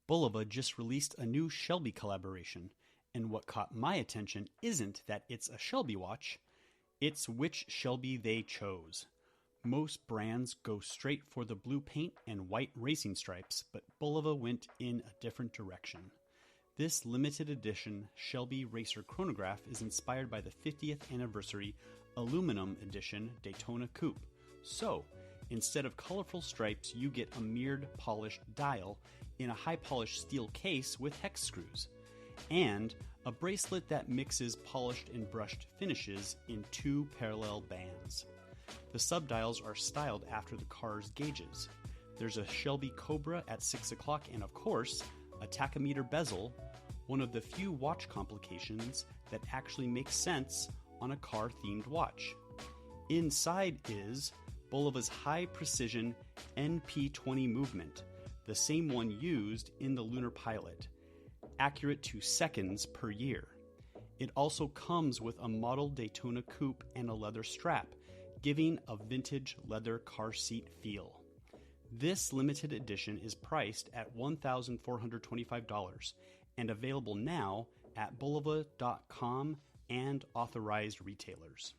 Bulova just released a new Shelby collaboration, and what caught my attention isn't that it's a Shelby watch, it's which Shelby they chose. Most brands go straight for the blue paint and white racing stripes, but Bulova went in a different direction. This limited edition Shelby Racer chronograph is inspired by the 50th anniversary aluminum edition Daytona Coupe. So, instead of colorful stripes, you get a mirrored polished dial in a high-polished steel case with hex screws, and a bracelet that mixes polished and brushed finishes in 2 parallel bands. The subdials are styled after the car's gauges. There's a Shelby Cobra at 6 o'clock and, of course, a tachometer bezel, one of the few watch complications that actually makes sense on a car-themed watch. Inside is Bulova's high-precision NP20 movement, the same one used in the Lunar Pilot, accurate to seconds per year. It also comes with a model Daytona Coupe and a leather strap, giving a vintage leather car seat feel. This limited edition is priced at $1,425 and available now at bulova.com and authorized retailers.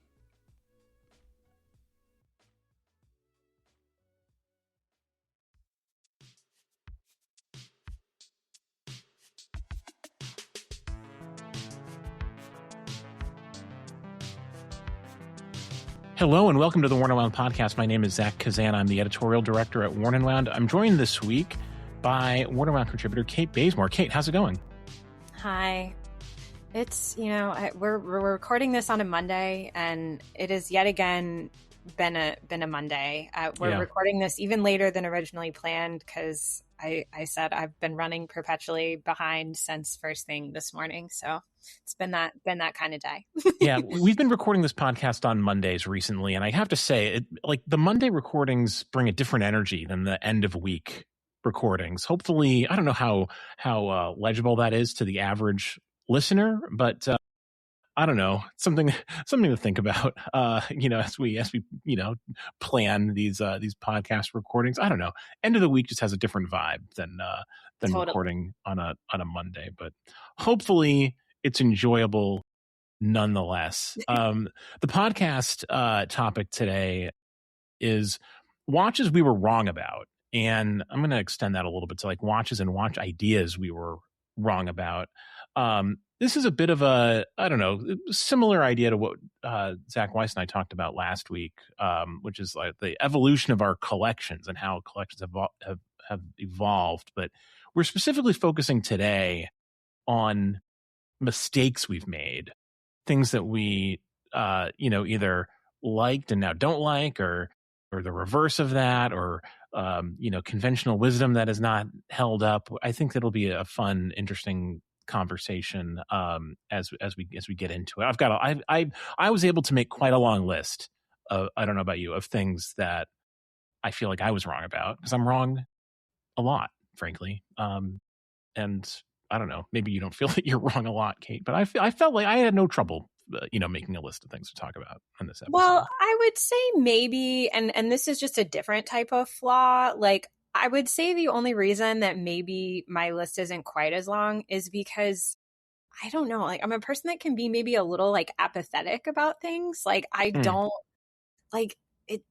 Hello and welcome to the Worn & Wound podcast. My name is Zach Kazan. I'm the editorial director at Worn & Wound. I'm joined this week by Worn & Wound contributor Cait Bazemore. Cait, how's it going? Hi. It's, we're recording this on a Monday, and it has yet again been a Monday. We're recording this even later than originally planned because I said I've been running perpetually behind since first thing this morning. So it's been that kind of day. Yeah, we've been recording this podcast on Mondays recently, and I have to say, the Monday recordings bring a different energy than the end of week recordings. Hopefully, I don't know how legible that is to the average listener, but I don't know, something to think about. As we plan these podcast recordings. I don't know. End of the week just has a different vibe than totally. Recording on a Monday, but hopefully it's enjoyable nonetheless. The podcast topic today is watches we were wrong about, and I'm going to extend that a little bit to like watches and watch ideas we were wrong about. This is a bit of a, I don't know, similar idea to what Zach Weiss and I talked about last week, which is like the evolution of our collections and how collections have evolved. But we're specifically focusing today on mistakes we've made, things that we, either liked and now don't like, or the reverse of that, or conventional wisdom that is not held up. I think that'll be a fun, interesting conversation as we get into it. I was able to make quite a long list of, I don't know about you, of things that I feel like I was wrong about, because I'm wrong a lot, frankly. And I don't know, maybe you don't feel that you're wrong a lot, Cait, but I felt like I had no trouble making a list of things to talk about on this episode. Well, I would say maybe, and this is just a different type of flaw, like I would say the only reason that maybe my list isn't quite as long is because, I don't know, like I'm a person that can be maybe a little like apathetic about things. Like I don't like it's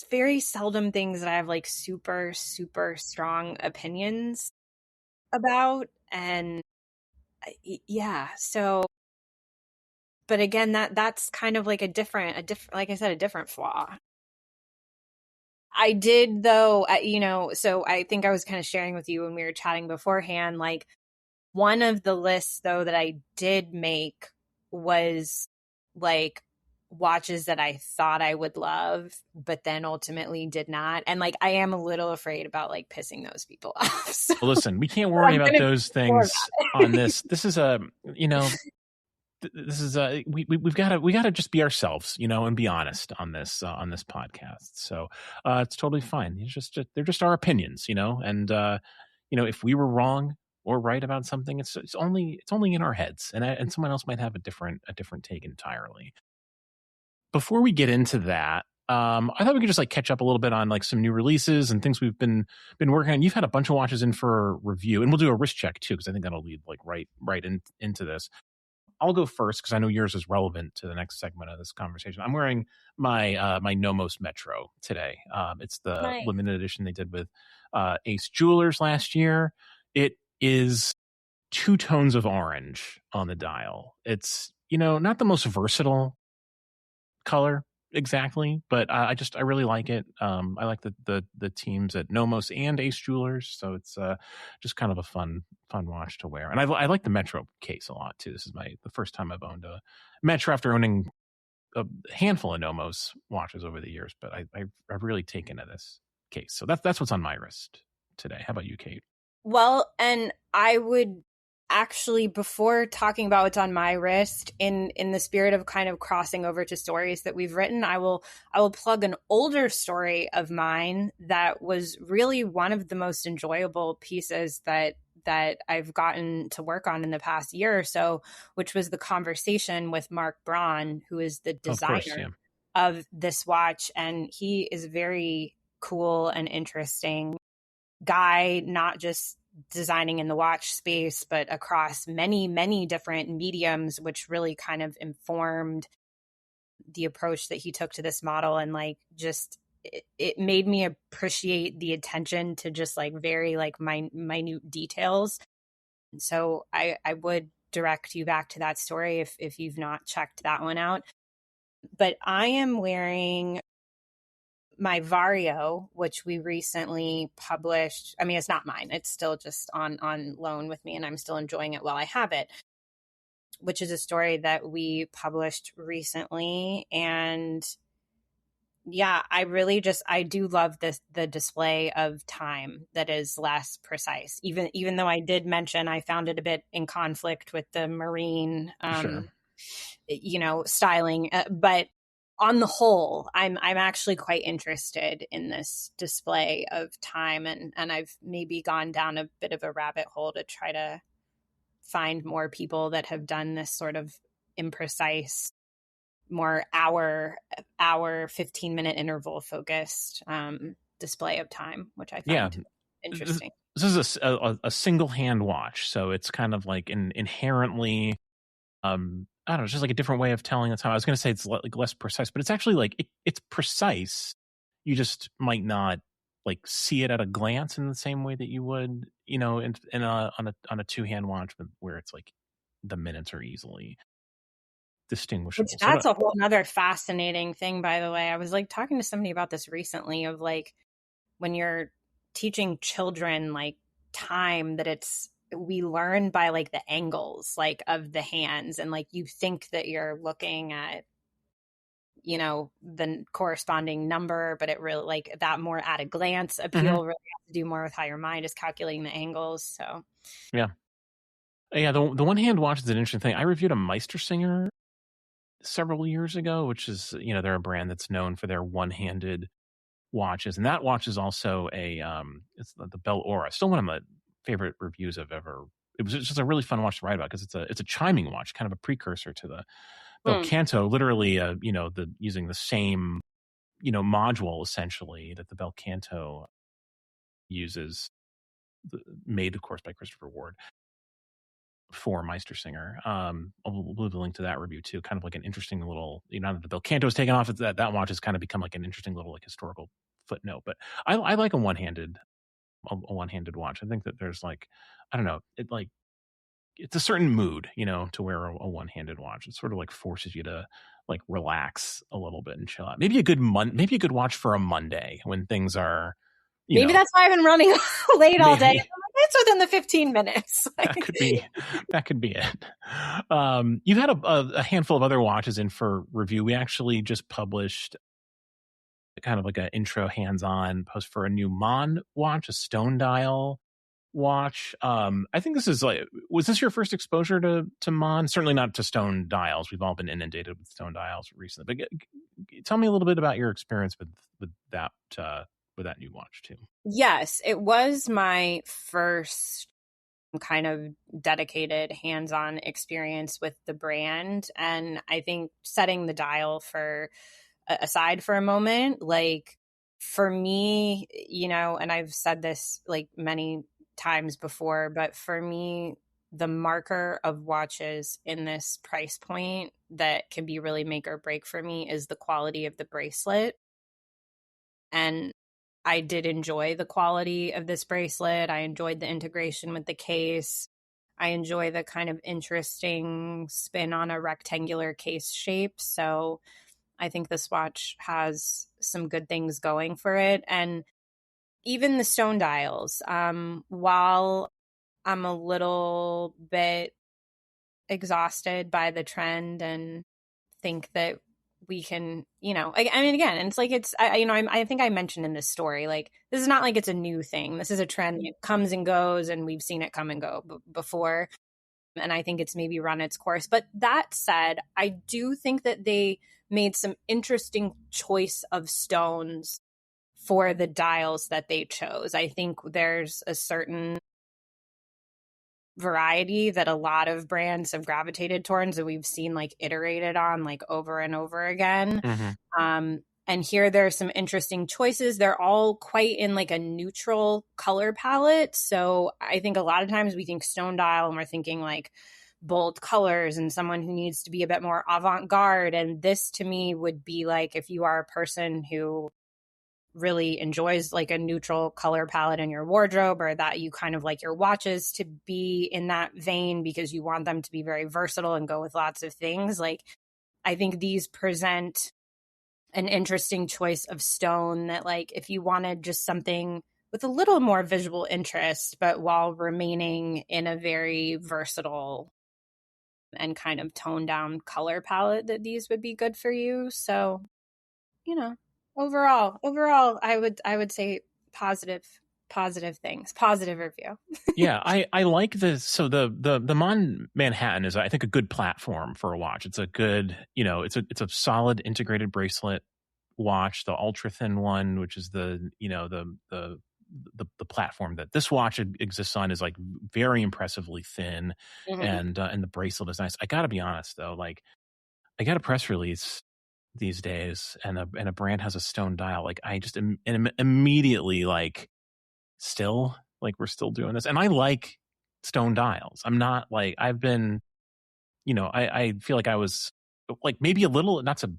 very seldom things that I have like super, super strong opinions about. And yeah, so, but again, that's kind of like a different, like I said, a different flaw. I did though, so I think I was kind of sharing with you when we were chatting beforehand, like one of the lists though that I did make was like watches that I thought I would love, but then ultimately did not. And like, I am a little afraid about like pissing those people off. So, well, listen, we can't worry about those things on this. This is we've got to just be ourselves, and be honest on this podcast. So it's totally fine. They're just our opinions, and if we were wrong or right about something, it's only in our heads, and someone else might have a different take entirely. Before we get into that, I thought we could just like catch up a little bit on like some new releases and things we've been working on. You've had a bunch of watches in for review, and we'll do a wrist check too, because I think that'll lead like right into this. I'll go first because I know yours is relevant to the next segment of this conversation. I'm wearing my my Nomos Metro today. It's the limited edition they did with Ace Jewelers last year. It is 2 tones of orange on the dial. It's, not the most versatile color exactly, but I really like it. I like the teams at Nomos and Ace Jewelers, so it's just kind of a fun watch to wear. And I like the Metro case a lot too. This is the first time I've owned a Metro after owning a handful of Nomos watches over the years, but I've really taken to this case. So that's what's on my wrist today. How about you, Kate? Well, and I would actually, before talking about what's on my wrist, in the spirit of kind of crossing over to stories that we've written, I will plug an older story of mine that was really one of the most enjoyable pieces that I've gotten to work on in the past year or so, which was the conversation with Mark Braun, who is the designer of this watch. And he is a very cool and interesting guy, not just designing in the watch space, but across many, many different mediums, which really kind of informed the approach that he took to this model. And like, just, it made me appreciate the attention to just like very like minute details. So I would direct you back to that story if you've not checked that one out. But I am wearing my Vario, which we recently published. I mean, it's not mine. It's still just on loan with me, and I'm still enjoying it while I have it, which is a story that we published recently. And yeah, I do love the display of time that is less precise. Even though I did mention I found it a bit in conflict with the marine, styling, but on the whole, I'm actually quite interested in this display of time, and I've maybe gone down a bit of a rabbit hole to try to find more people that have done this sort of imprecise, more hour 15-minute interval focused display of time, which I find interesting. This is a single hand watch, so it's kind of like inherently I don't know, it's just like a different way of telling the time. I was going to say it's like less precise, but it's actually like it's precise. You just might not like see it at a glance in the same way that you would, on a 2-hand watch, where it's like the minutes are easily distinguishable. That's a whole other fascinating thing, by the way. I was like talking to somebody about this recently, of like when you're teaching children like time, that we learn by like the angles like of the hands, and like you think that you're looking at the corresponding number, but it really like that more at a glance appeal really has to do more with how your mind is calculating the angles. So yeah, the one-hand watch is an interesting thing. I reviewed a Meistersinger several years ago, which is they're a brand that's known for their one-handed watches, and that watch is also it's the Bell Aura, still one of my favorite reviews I've ever. It was just a really fun watch to write about because it's a chiming watch, kind of a precursor to the Bel Canto, literally using the same module essentially that the Bel Canto uses, made of course by Christopher Ward for Meistersinger. I'll leave a link to that review too. Kind of like an interesting little, now that the Bel Canto is taken off, that watch has kind of become like an interesting little like historical footnote. But I like a one-handed watch. I think that there's like, I don't know, it's a certain mood, to wear a one-handed watch. It sort of like forces you to like relax a little bit and chill out. Maybe a good watch for a Monday when things are, maybe that's why I've been running late all day. It's within the 15 minutes. That could be it. You've had a handful of other watches in for review. We actually just published kind of like an intro hands-on post for a new Mon watch, a stone dial watch. I think this is was this your first exposure to Mon? Certainly not to stone dials. We've all been inundated with stone dials recently. But tell me a little bit about your experience with that new watch too. Yes, it was my first kind of dedicated hands-on experience with the brand, and I think setting the dial for aside for a moment, like for me, and I've said this like many times before, but for me, the marker of watches in this price point that can be really make or break for me is the quality of the bracelet. And I did enjoy the quality of this bracelet. I enjoyed the integration with the case. I enjoy the kind of interesting spin on a rectangular case shape. So I think this watch has some good things going for it. And even the stone dials, while I'm a little bit exhausted by the trend and think that we can, I mean, again, and it's like, I think I mentioned in this story, like, this is not like it's a new thing. This is a trend that comes and goes, and we've seen it come and go before. And I think it's maybe run its course. But that said, I do think that they made some interesting choice of stones for the dials that they chose. I think there's a certain variety that a lot of brands have gravitated towards, and we've seen like iterated on like over and over again. And here there are some interesting choices. They're all quite in like a neutral color palette. So I think a lot of times we think stone dial and we're thinking like bold colors and someone who needs to be a bit more avant-garde. And this to me would be like, if you are a person who really enjoys like a neutral color palette in your wardrobe, or that you kind of like your watches to be in that vein because you want them to be very versatile and go with lots of things. Like, I think these present an interesting choice of stone that, like, if you wanted just something with a little more visual interest, but while remaining in a very versatile and kind of toned down color palette, that these would be good for you. So, overall, I would say positive things, positive review. Yeah, I like this. So the Manhattan is, I think, a good platform for a watch. It's a good, it's a solid integrated bracelet watch. The ultra thin one, which is the platform that this watch exists on, is like very impressively thin, and the bracelet is nice. I got to be honest though, like, I got a press release these days, and a brand has a stone dial. Like, I just immediately like, still, like, we're still doing this, and I like stone dials. I'm not like, I've been, I feel like I was like maybe a little, not to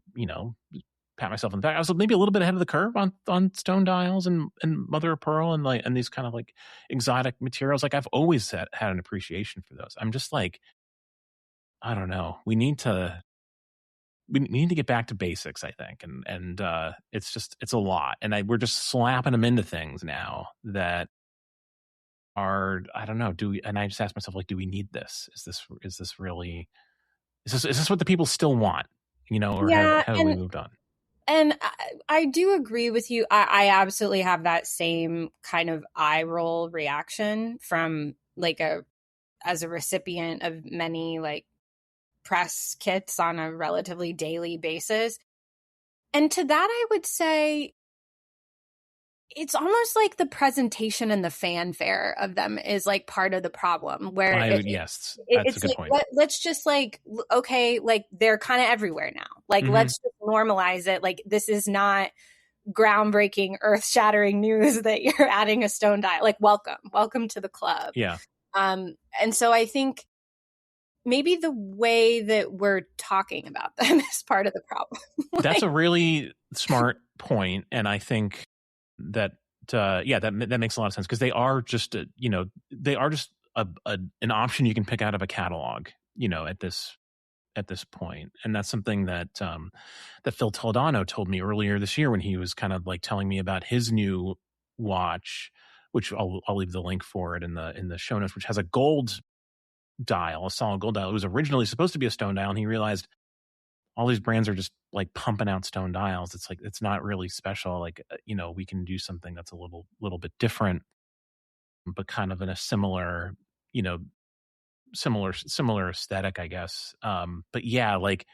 pat myself on the back, I was maybe a little bit ahead of the curve on stone dials and mother of pearl and like, and these kind of like exotic materials. Like, I've always had an appreciation for those. I'm just like, I don't know, we need to get back to basics, I think. And it's a lot. And we're just slapping them into things now that are, I don't know, and I just ask myself, like, do we need this? Is this really, is this what the people still want? Or have we moved on? And I do agree with you. I absolutely have that same kind of eye roll reaction from like as a recipient of many like press kits on a relatively daily basis. And to that, I would say it's almost like the presentation and the fanfare of them is like part of the problem, where yes, that's a good like, point. Let's just like, okay, like they're kind of everywhere now. Like, let's just normalize it. Like, this is not groundbreaking, earth shattering news that you're adding a stone dial. Like, welcome to the club. Yeah. And so I think maybe the way that we're talking about them is part of the problem. That's a really smart point, and I think that that makes a lot of sense, because they are just an option you can pick out of a catalog, at this point. And that's something that Phil Toledano told me earlier this year when he was kind of like telling me about his new watch, which I'll leave the link for it in the show notes, which has a gold dial, a solid gold dial. It was originally supposed to be a stone dial, and he realized all these brands are just like pumping out stone dials. It's like, it's not really special. Like, we can do something that's a little bit different, but kind of in a similar aesthetic, I guess. But yeah, like,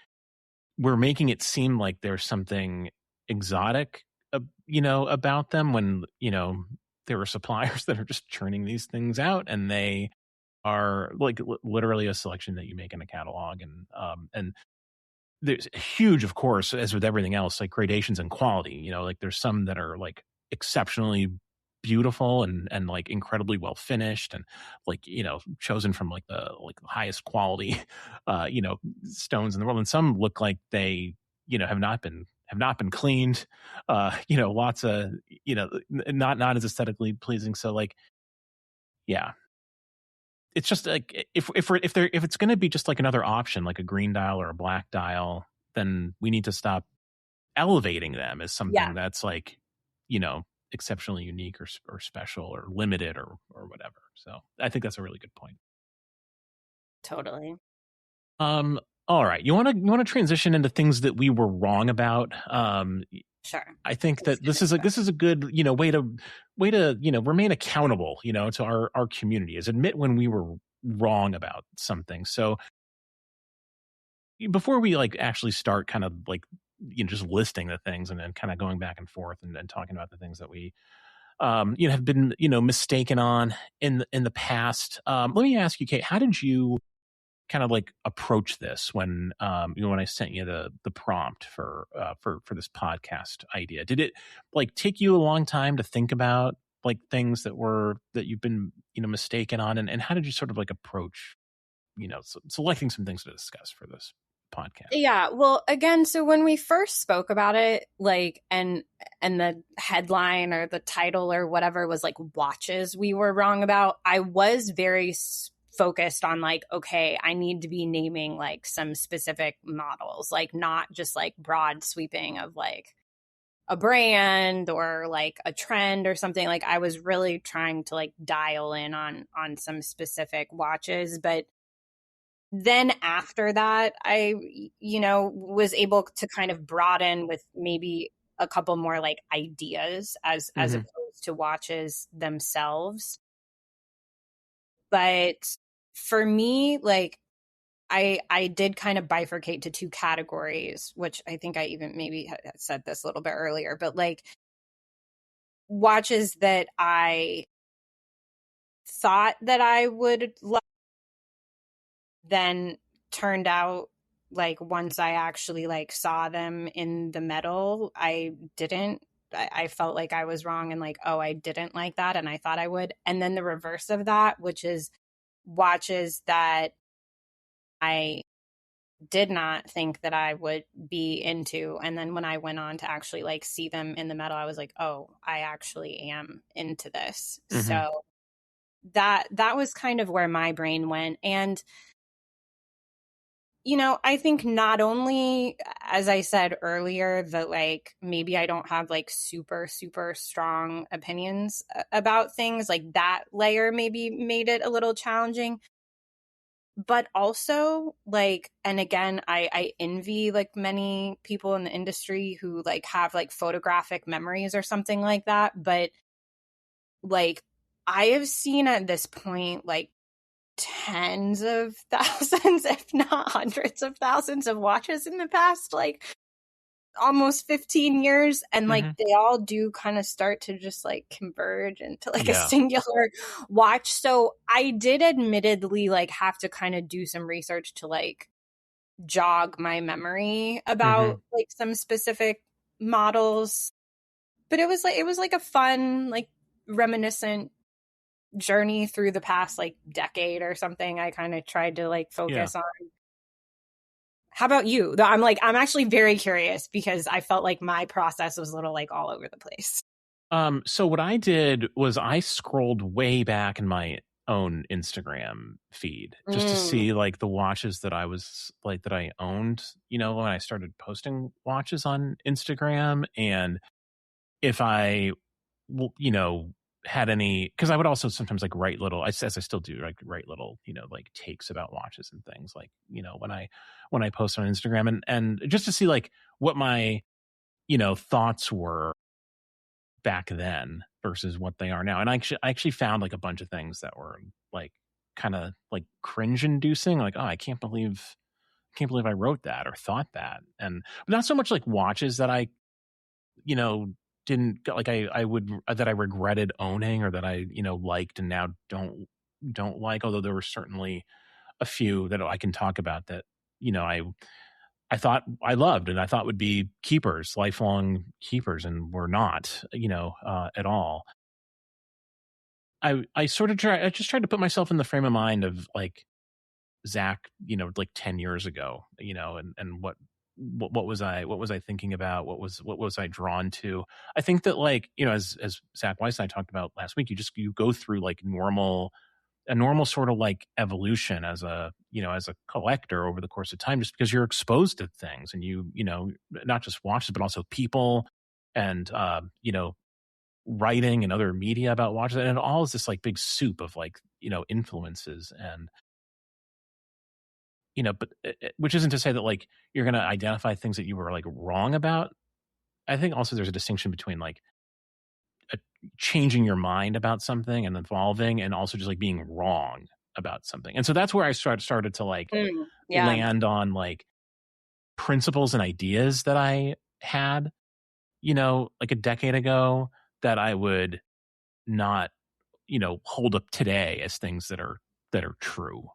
we're making it seem like there's something exotic, about them, when, there are suppliers that are just churning these things out, and they are like literally a selection that you make in a catalog. And there's huge, of course, as with everything else, like gradations in quality. You know, like there's some that are like exceptionally beautiful and like incredibly well finished and like, you know, chosen from like the highest quality stones in the world. And some look like they, you know, have not been cleaned. You know, lots of, you know, not as aesthetically pleasing. So like, yeah, it's just like if it's going to be just like another option, like a green dial or a black dial, then we need to stop elevating them as Yeah, something that's like, you know, exceptionally unique or special or limited or whatever. So I think that's a really good point. totally. All right, you want to transition into things that we were wrong about. Sure. I think Let's that get this is into a good, you know, way to you know, remain accountable, you know, to our community, is admit when we were wrong about something. So before we like actually start kind of like, you know, just listing the things and then kind of going back and forth and talking about the things that we you know, have been, you know, mistaken on in the past. Let me ask you, Kate, how did you kind of like approach this when you know, when I sent you the prompt for this podcast idea? Did it like take you a long time to think about like things that you've been, you know, mistaken on, and how did you sort of like approach, you know, selecting some things to discuss for this podcast? Yeah, well, again, so when we first spoke about it, like, and the headline or the title or whatever was like watches we were wrong about, I was very focused on like, okay, I need to be naming like some specific models, like not just like broad sweeping of like a brand or like a trend or something. Like I was really trying to like dial in on some specific watches, but then after that, I, you know, was able to kind of broaden with maybe a couple more like ideas as Mm-hmm. opposed to watches themselves. But for me, like I did kind of bifurcate to two categories, which I think I even maybe had said this a little bit earlier, but like watches that I thought that I would love, then turned out like once I actually like saw them in the metal, I didn't. I felt like I was wrong and like, oh, I didn't like that and I thought I would. And then the reverse of that, which is watches that I did not think that I would be into. And then when I went on to actually like see them in the metal, I was like, oh, I actually am into this. Mm-hmm. So that was kind of where my brain went. And you know, I think not only, as I said earlier, that like maybe I don't have like super, super strong opinions about things, like that layer maybe made it a little challenging. But also, like, and again, I envy like many people in the industry who like have like photographic memories or something like that. But like, I have seen at this point, like, tens of thousands, if not hundreds of thousands of watches in the past, like almost 15 years. And like Mm-hmm. they all do kind of start to just like converge into like a Yeah. singular watch. So I did admittedly like have to kind of do some research to like jog my memory Mm-hmm. about like some specific models. But it was like a fun, like reminiscent journey through the past like decade or something. I kind of tried to like Yeah. focus on. How about you? I'm actually very curious because I felt like my process was a little like all over the place. So what I did was I scrolled way back in my own Instagram feed just to Mm, see like the watches that I was like that I owned, you know, when I started posting watches on Instagram. And if I, you know, had any, because I would also sometimes like write little, as I still do, like write little, you know, like takes about watches and things, like, you know, when I post on Instagram, and just to see like what my, you know, thoughts were back then versus what they are now. And I actually found like a bunch of things that were like kind of like cringe inducing, like, oh, I can't believe I wrote that or thought that. And not so much like watches that I, you know, didn't like I would that I regretted owning or that I, you know, liked and now don't like, although there were certainly a few that I can talk about that, you know, I thought I loved and I thought would be keepers, lifelong keepers, and were not, at all. I just tried to put myself in the frame of mind of like Zach, like 10 years ago, and what was I thinking about? What was I drawn to? I think that, like, as Zach Weiss and I talked about last week, you go through like a normal sort of like evolution as as a collector over the course of time, just because you're exposed to things and not just watches, but also people and, writing and other media about watches. And it all is this like big soup of like, influences and, but which isn't to say that like you're going to identify things that you were like wrong about. I think also there's a distinction between like changing your mind about something and evolving, and also just like being wrong about something. And so that's where I started to like land on like principles and ideas that I had, like a decade ago, that I would not, hold up today as things that are true,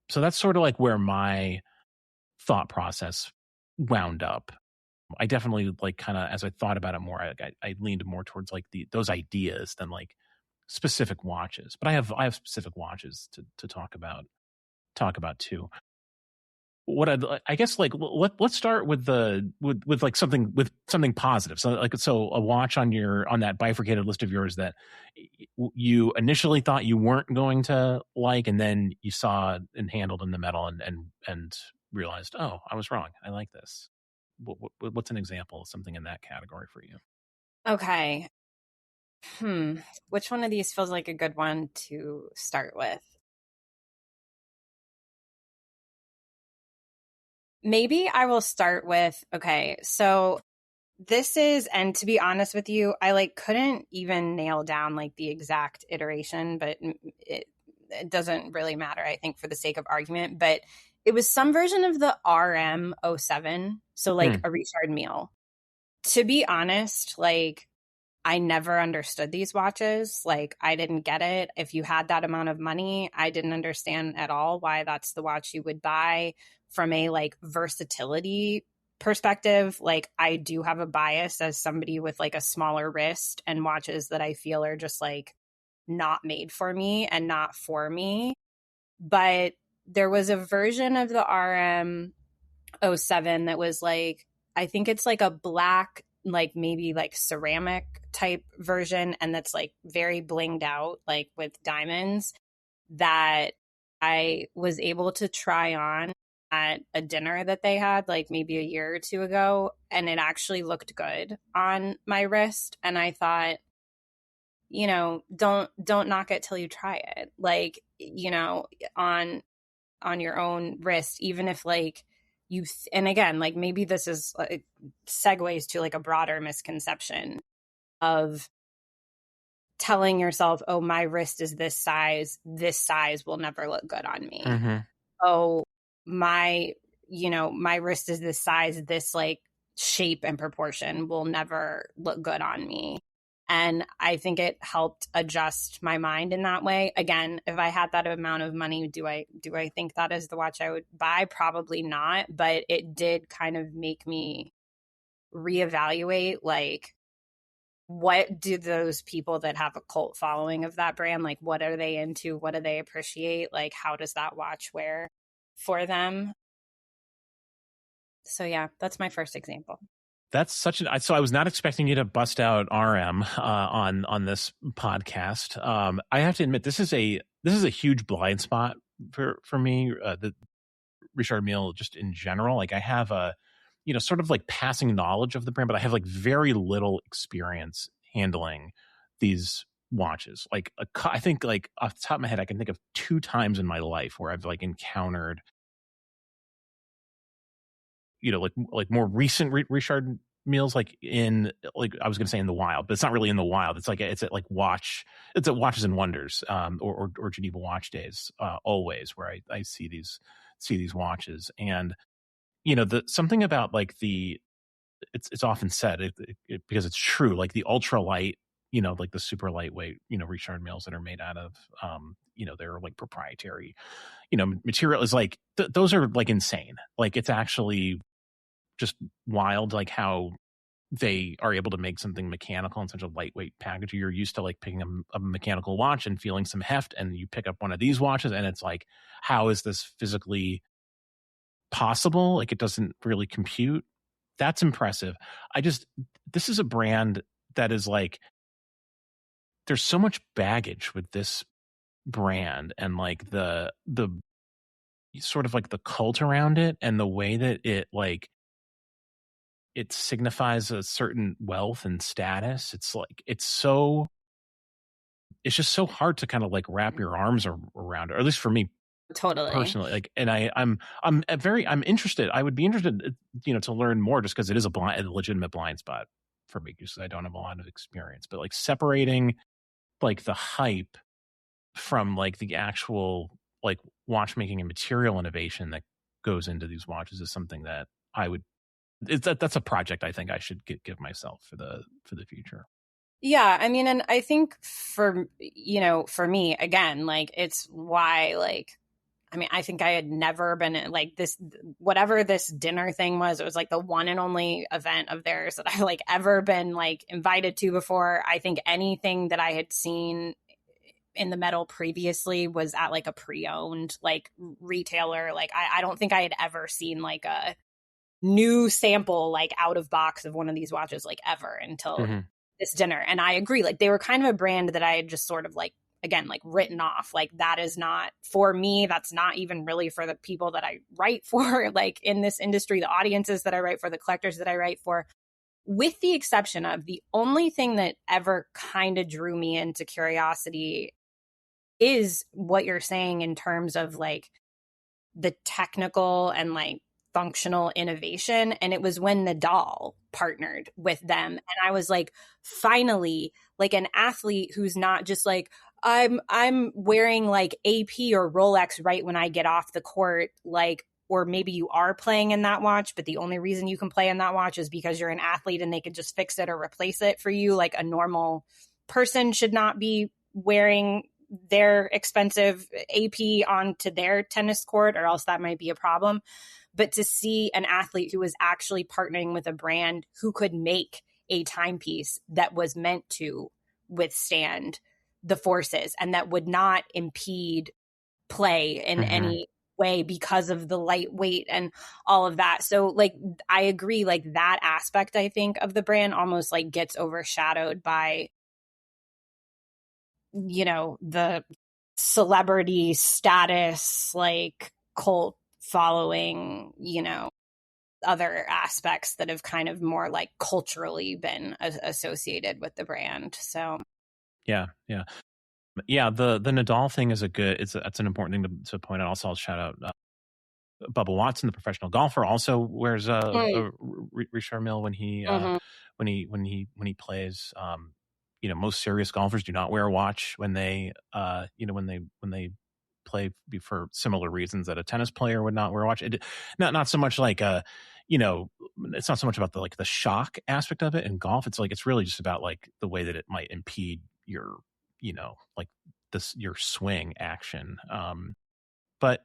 So that's sort of like where my thought process wound up. I definitely like kind of, as I thought about it more, I leaned more towards like those ideas than like specific watches. But I have specific watches to talk about too. What I guess like let's start with with like something positive. So a watch on that bifurcated list of yours that you initially thought you weren't going to like, and then you saw and handled in the metal and realized, oh, I was wrong. I like this. What's an example of something in that category for you? Okay. Which one of these feels like a good one to start with? Maybe I will start with, okay, so this is, and to be honest with you, I like couldn't even nail down like the exact iteration, but it doesn't really matter, I think, for the sake of argument. But it was some version of the RM07, so like a Richard Mille. To be honest, like I never understood these watches. Like I didn't get it. If you had that amount of money, I didn't understand at all why that's the watch you would buy. From a like versatility perspective, like I do have a bias as somebody with like a smaller wrist and watches that I feel are just like not made for me and not for me. But there was a version of the RM07 that was like, I think it's like a black, like maybe like ceramic type version, and that's like very blinged out, like with diamonds, that I was able to try on at a dinner that they had like maybe a year or two ago, and it actually looked good on my wrist. And I thought, don't knock it till you try it, like, on your own wrist, even if like and again, like maybe this is segues to like a broader misconception of telling yourself, oh, my wrist is this size will never look good on me. Oh, my wrist is this size, this like shape and proportion will never look good on me. And I think it helped adjust my mind in that way. Again, if I had that amount of money, do I think that is the watch I would buy? Probably not. But it did kind of make me reevaluate, like, what do those people that have a cult following of that brand, like, what are they into? What do they appreciate? Like, how does that watch wear for them? So yeah, that's my first example. That's so I was not expecting you to bust out RM on this podcast. I have to admit, this is a huge blind spot for me. The Richard Mille, just in general, like I have a sort of like passing knowledge of the brand, but I have like very little experience handling these watches. Like I think like off the top of my head, I can think of 2 times in my life where I've like encountered like more recent Richard Milles, like in, like I was going to say in the wild, but it's not really in the wild. It's like it's at Watches and Wonders, or Geneva Watch Days, always, where I see these watches. And something about like it's often said, because it's true, like the ultralight like the super lightweight, Richard Mills that are made out of, their like proprietary, material is like, those are like insane. Like it's actually just wild, like how they are able to make something mechanical in such a lightweight package. You're used to like picking a mechanical watch and feeling some heft, and you pick up one of these watches and it's like, how is this physically possible? Like it doesn't really compute. That's impressive. This is a brand that is like, there's so much baggage with this brand, and like the sort of like the cult around it, and the way that it like it signifies a certain wealth and status. It's like it's just so hard to kind of like wrap your arms around it, or at least for me Totally. personally. Like, and I'm interested. I would be interested, to learn more, just because it is a legitimate blind spot for me, because I don't have a lot of experience. But like separating like the hype from like the actual like watchmaking and material innovation that goes into these watches is something that that's a project I think I should give myself for the future. Yeah, I mean, and I think for me, again, like it's why, like, I mean, I think I had never been like this, whatever this dinner thing was, it was like the one and only event of theirs that I like ever been like invited to before. I think anything that I had seen in the metal previously was at like a pre-owned like retailer. Like I don't think I had ever seen like a new sample like out of box of one of these watches like ever until this dinner. And I agree, like they were kind of a brand that I had just sort of like, again, like written off. Like that is not for me. That's not even really for the people that I write for, like in this industry, the audiences that I write for, the collectors that I write for, with the exception of the only thing that ever kind of drew me into curiosity is what you're saying in terms of like the technical and like functional innovation. And it was when Nadal partnered with them. And I was like, finally, like an athlete who's not just like, I'm wearing like AP or Rolex right when I get off the court, like, or maybe you are playing in that watch, but the only reason you can play in that watch is because you're an athlete and they can just fix it or replace it for you. Like a normal person should not be wearing their expensive AP onto their tennis court, or else that might be a problem. But to see an athlete who was actually partnering with a brand who could make a timepiece that was meant to withstand the forces and that would not impede play in any way because of the lightweight and all of that. So like, I agree, like that aspect, I think, of the brand almost like gets overshadowed by, the celebrity status, like cult following, other aspects that have kind of more like culturally been associated with the brand. So yeah. The Nadal thing is that's an important thing to point out. Also, I'll shout out Bubba Watson, the professional golfer, also wears a Richard Mille when he plays. Most serious golfers do not wear a watch when they when they play, for similar reasons that a tennis player would not wear a watch. Not so much like it's not so much about the shock aspect of it in golf. It's like, it's really just about like the way that it might impede your like your swing action. But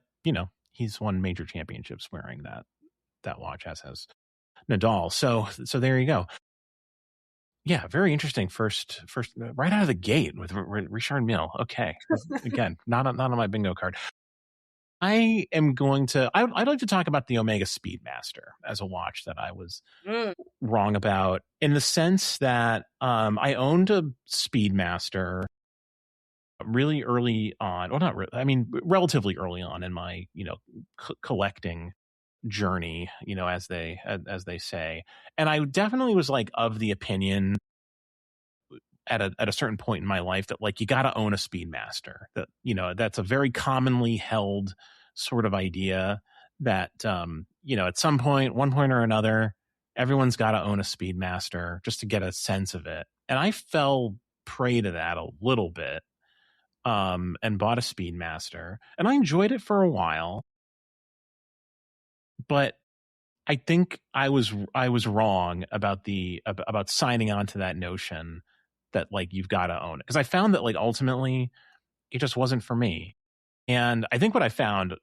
he's won major championships wearing that watch, as has Nadal. So there you go. Yeah, very interesting. First, right out of the gate with Richard Mille. Okay, again, not on my bingo card. I am going to. I'd like to talk about the Omega Speedmaster as a watch that I was wrong about, in the sense that I owned a Speedmaster really early on. Well, not really. I mean, relatively early on in my collecting journey, as they say. And I definitely was like of the opinion at a certain point in my life that like you got to own a Speedmaster. That that's a very commonly held sort of idea that at some point, one point or another, everyone's got to own a Speedmaster just to get a sense of it. And I fell prey to that a little bit, and bought a Speedmaster, and I enjoyed it for a while, but I think I was wrong about about signing on to that notion that like you've got to own it. Because I found that like ultimately it just wasn't for me. And I think what I found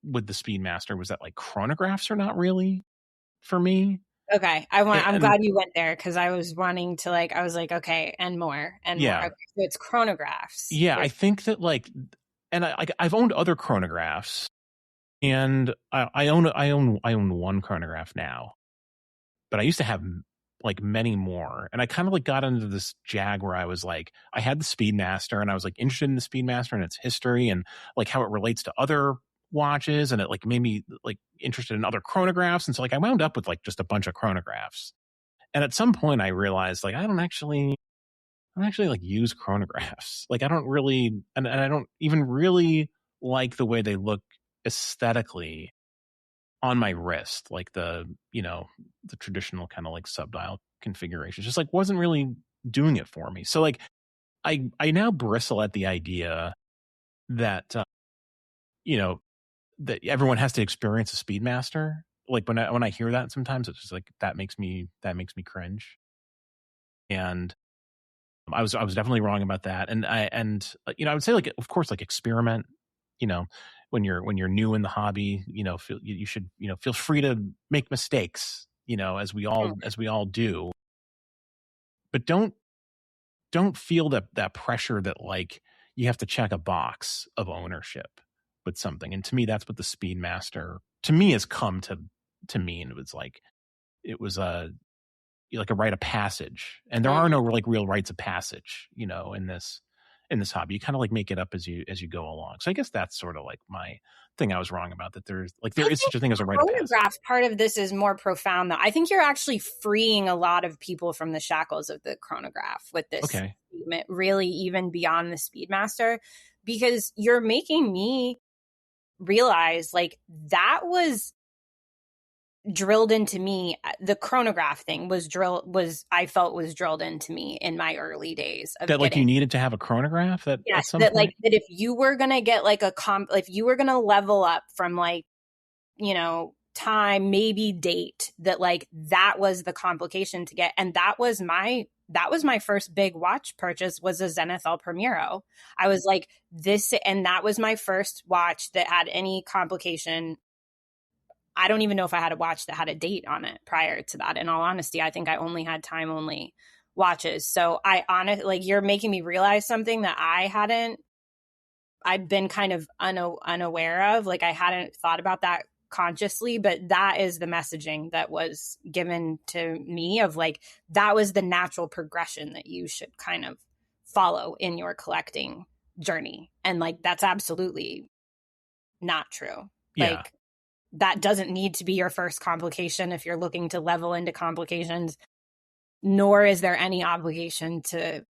with the Speedmaster was that like chronographs are not really for me. Okay. I'm And glad you went there, because I was wanting to I was like, okay, and more and more. yeah, Okay, so it's chronographs. yeah, I think that like, and I've owned other chronographs, and I own one chronograph now, but I used to have like many more, and I kind of like got into this jag where I was like, I had the Speedmaster, and I was like interested in the Speedmaster and its history and like how it relates to other watches, and it like made me like interested in other chronographs, and so like I wound up with like just a bunch of chronographs. And at some point I realized like I don't actually like use chronographs. Like I don't really, and I don't even really like the way they look aesthetically on my wrist, like the traditional kind of like subdial configuration. Just like wasn't really doing it for me. So like I now bristle at the idea that that everyone has to experience a Speedmaster. Like when I hear that, sometimes it's just like that makes me cringe. And I was definitely wrong about that. And I would say like of course like experiment. When you're new in the hobby, you should feel free to make mistakes. As we all do. But don't feel that pressure that like you have to check a box of ownership with something. And to me, that's what the Speedmaster to me has come to mean. It was like a rite of passage, and there are no like real rites of passage, in this hobby. You kind of like make it up as you go along. So I guess that's sort of like my thing I was wrong about, that there is such a thing as a rite of passage. Part of this is more profound, though. I think you're actually freeing a lot of people from the shackles of the chronograph with this statement, really, even beyond the Speedmaster, because you're making me realize like that was drilled into me. The chronograph thing was drilled into me in my early days of that like you needed to have a chronograph that like that if you were gonna get like if you were gonna level up from like time, maybe date, that like that was the complication to get. And that was my first big watch purchase, was a Zenith El Primero. I was like this, and that was my first watch that had any complication. I don't even know if I had a watch that had a date on it prior to that. In all honesty, I think I only had time only watches. So you're making me realize something that I'd been kind of unaware of. Like I hadn't thought about that consciously, but that is the messaging that was given to me of like, that was the natural progression that you should kind of follow in your collecting journey. And like, that's absolutely not true. Yeah. Like, that doesn't need to be your first complication if you're looking to level into complications, nor is there any obligation to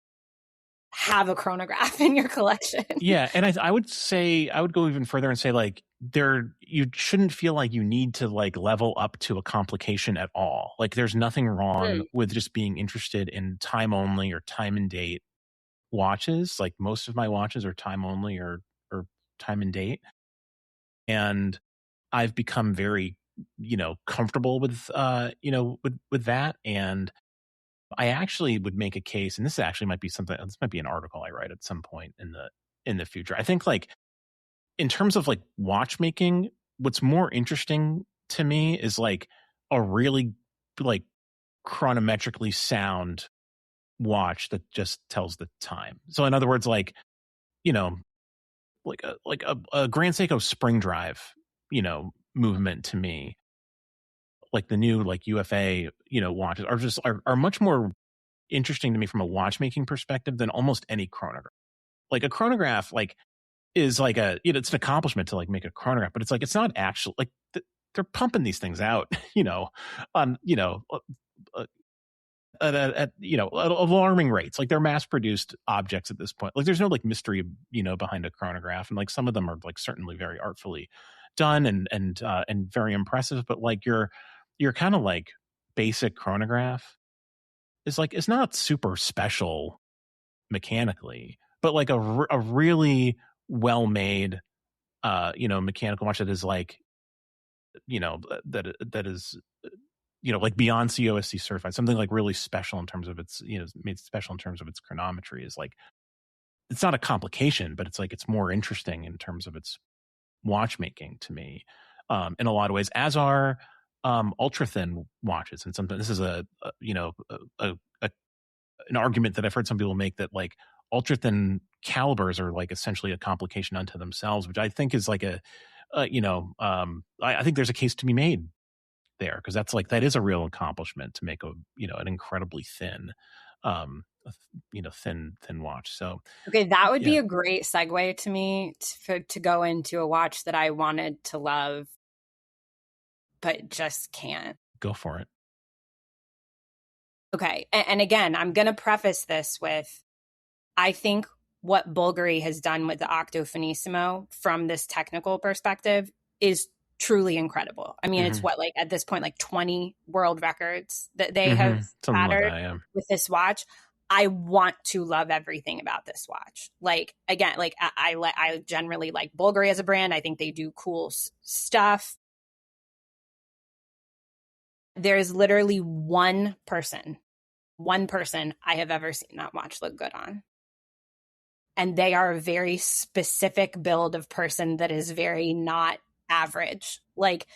have a chronograph in your collection. Yeah. And I would go even further and say like you shouldn't feel like you need to like level up to a complication at all. Like there's nothing wrong with just being interested in time only or time and date watches. Like most of my watches are time only or time and date. And I've become very, comfortable with, with that. And I actually would make a case, and this might be an article I write at some point in the future. I think like in terms of like watchmaking, what's more interesting to me is like a really like chronometrically sound watch that just tells the time. So in other words, like, like a Grand Seiko Spring Drive, movement to me, like the new like UFA, watches are much more interesting to me from a watchmaking perspective than almost any chronograph. Like a chronograph, like is like it's an accomplishment to like make a chronograph, but it's like it's not actually like they're pumping these things out, on at alarming rates. Like they're mass produced objects at this point. Like there's no like mystery, behind a chronograph, and like some of them are like certainly very artfully done and very impressive. But like your kind of like basic chronograph is like it's not super special mechanically, but like a really well made mechanical watch that is like that is like beyond COSC certified, something like really special in terms of its, made special in terms of its chronometry is like, it's not a complication, but it's like, it's more interesting in terms of its watchmaking to me, in a lot of ways, as are ultra thin watches. And something, this is a an argument that I've heard some people make, that like ultra thin calibers are like essentially a complication unto themselves, which I think is like I think there's a case to be made there, because that is a real accomplishment to make an incredibly thin, thin watch. So okay, that would be a great segue to me to go into a watch that I wanted to love, but just can't. Go for it. Okay, and again, I'm going to preface this with, I think what Bulgari has done with the Octo Finissimo from this technical perspective is truly incredible. I mean, it's what, like at this point, like 20 world records that they have shattered with this watch. I want to love everything about this watch. Like, again, like I generally like Bulgari as a brand. I think they do cool stuff. There's literally one person I have ever seen that watch look good on. And they are a very specific build of person that is very not average. Like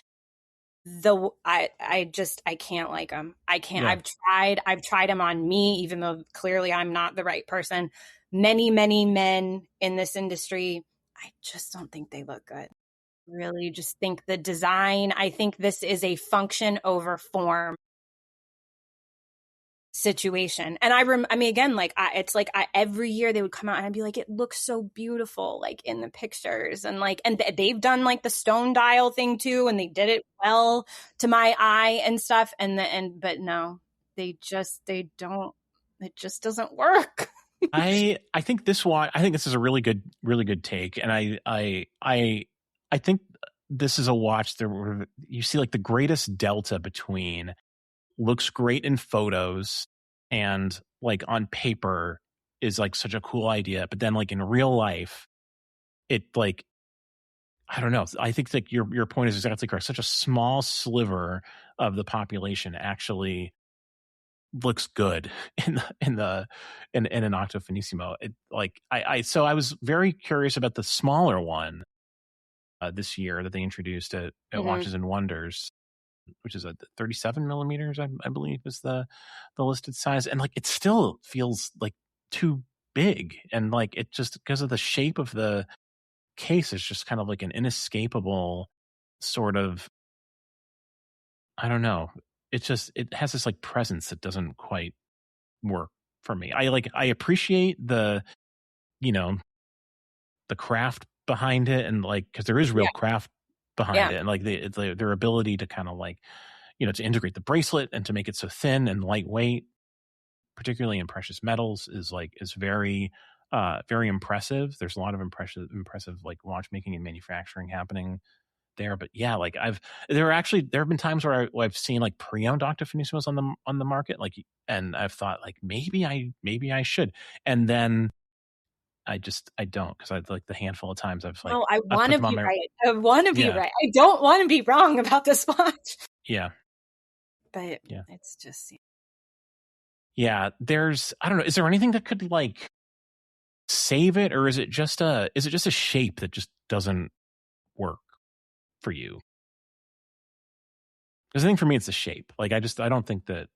I can't like them. I can't. Yeah. I've tried them on me, even though clearly I'm not the right person. Many men in this industry, I just don't think they look good. Really just think the design, I think this is a function over form situation. And I mean, again, like every year they would come out and I'd be like, it looks so beautiful, like in the pictures, and like, and they've done like the stone dial thing too, and they did it well to my eye and stuff. But no, they don't. It just doesn't work. I think this is a really good take, and I think this is a watch where you see like the greatest delta between looks great in photos and like on paper is like such a cool idea, but then like in real life, it like, I don't know. I think that your point is exactly correct. Such a small sliver of the population actually looks good in an Octo Finissimo. So I was very curious about the smaller one this year that they introduced at Watches and Wonders, which is a 37 millimeters, I believe is the listed size. And like, it still feels like too big. And like, it just, because of the shape of the case, is just kind of like an inescapable sort of, I don't know. It has this like presence that doesn't quite work for me. I appreciate the craft behind it, and like, cause there is real craft behind it, and like their ability to kind of like, to integrate the bracelet and to make it so thin and lightweight, particularly in precious metals, is very, very impressive. There's a lot of impressive like watchmaking and manufacturing happening there. But yeah, like there have been times where I've seen like pre-owned Octo Finissimos on the market, like, and I've thought like maybe I should, and then I don't, because I like the handful of times I've like, oh, I want to be right. I want to be right. I don't want to be wrong about this watch. Yeah. But it's just, I don't know. Is there anything that could like save it, or is it just a shape that just doesn't work for you? Because I think for me, it's a shape. Like, I don't think that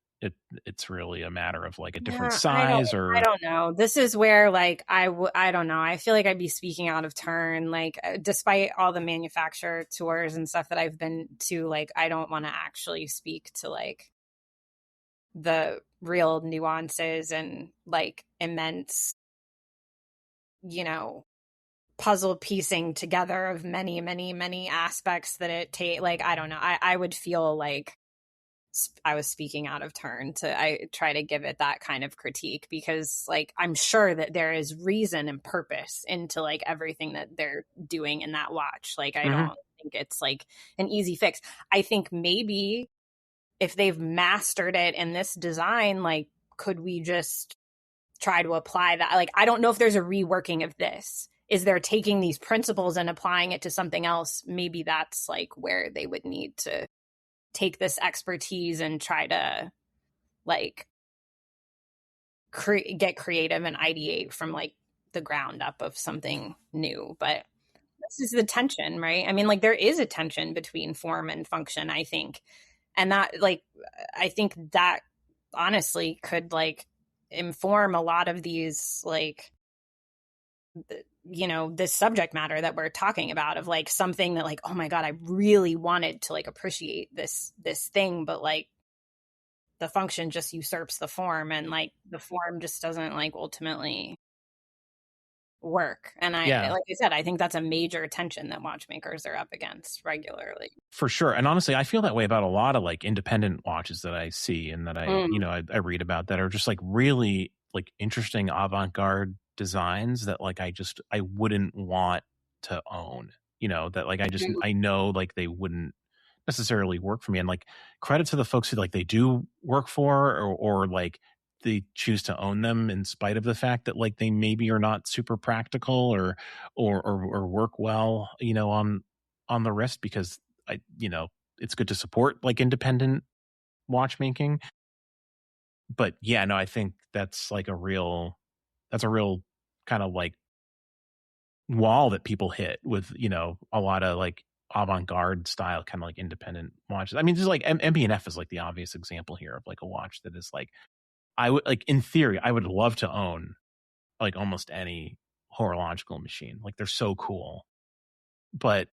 it's really a matter of like a different size or. I don't know. This is where like I don't know. I feel like I'd be speaking out of turn. Like, despite all the manufacturer tours and stuff that I've been to, like, I don't want to actually speak to like the real nuances and like immense, puzzle piecing together of many aspects that it take. Like, I don't know. I would feel like I was speaking out of turn I try to give it that kind of critique, because like, I'm sure that there is reason and purpose into like everything that they're doing in that watch. Like, I don't think it's like an easy fix. I think maybe if they've mastered it in this design, like, could we just try to apply that? Like, I don't know if there's a reworking of this. Is there taking these principles and applying it to something else? Maybe that's like where they would need to take this expertise and try to like get creative and ideate from like the ground up of something new. But this is the tension, right? I mean, like there is a tension between form and function, I think. And that like, I think that honestly could like inform a lot of these like, you know, this subject matter that we're talking about of like something that like, oh my God, I really wanted to like appreciate this thing, but like the function just usurps the form, and like the form just doesn't like ultimately work. And Yeah, like I said, I think that's a major tension that watchmakers are up against regularly. for sure. And honestly, I feel that way about a lot of like independent watches that I see and that I read about that are just like really like interesting avant-garde designs that like I wouldn't want to own, that like I know like they wouldn't necessarily work for me. And like credit to the folks who like they do work for, or like they choose to own them in spite of the fact that like they maybe are not super practical or work well, on the wrist, because it's good to support like independent watchmaking. But yeah, no, I think that's a real kind of like wall that people hit with, a lot of like avant-garde style kind of like independent watches. I mean, just like MB&F is like the obvious example here of like a watch that is like, I would like, in theory, I would love to own like almost any horological machine. Like they're so cool. But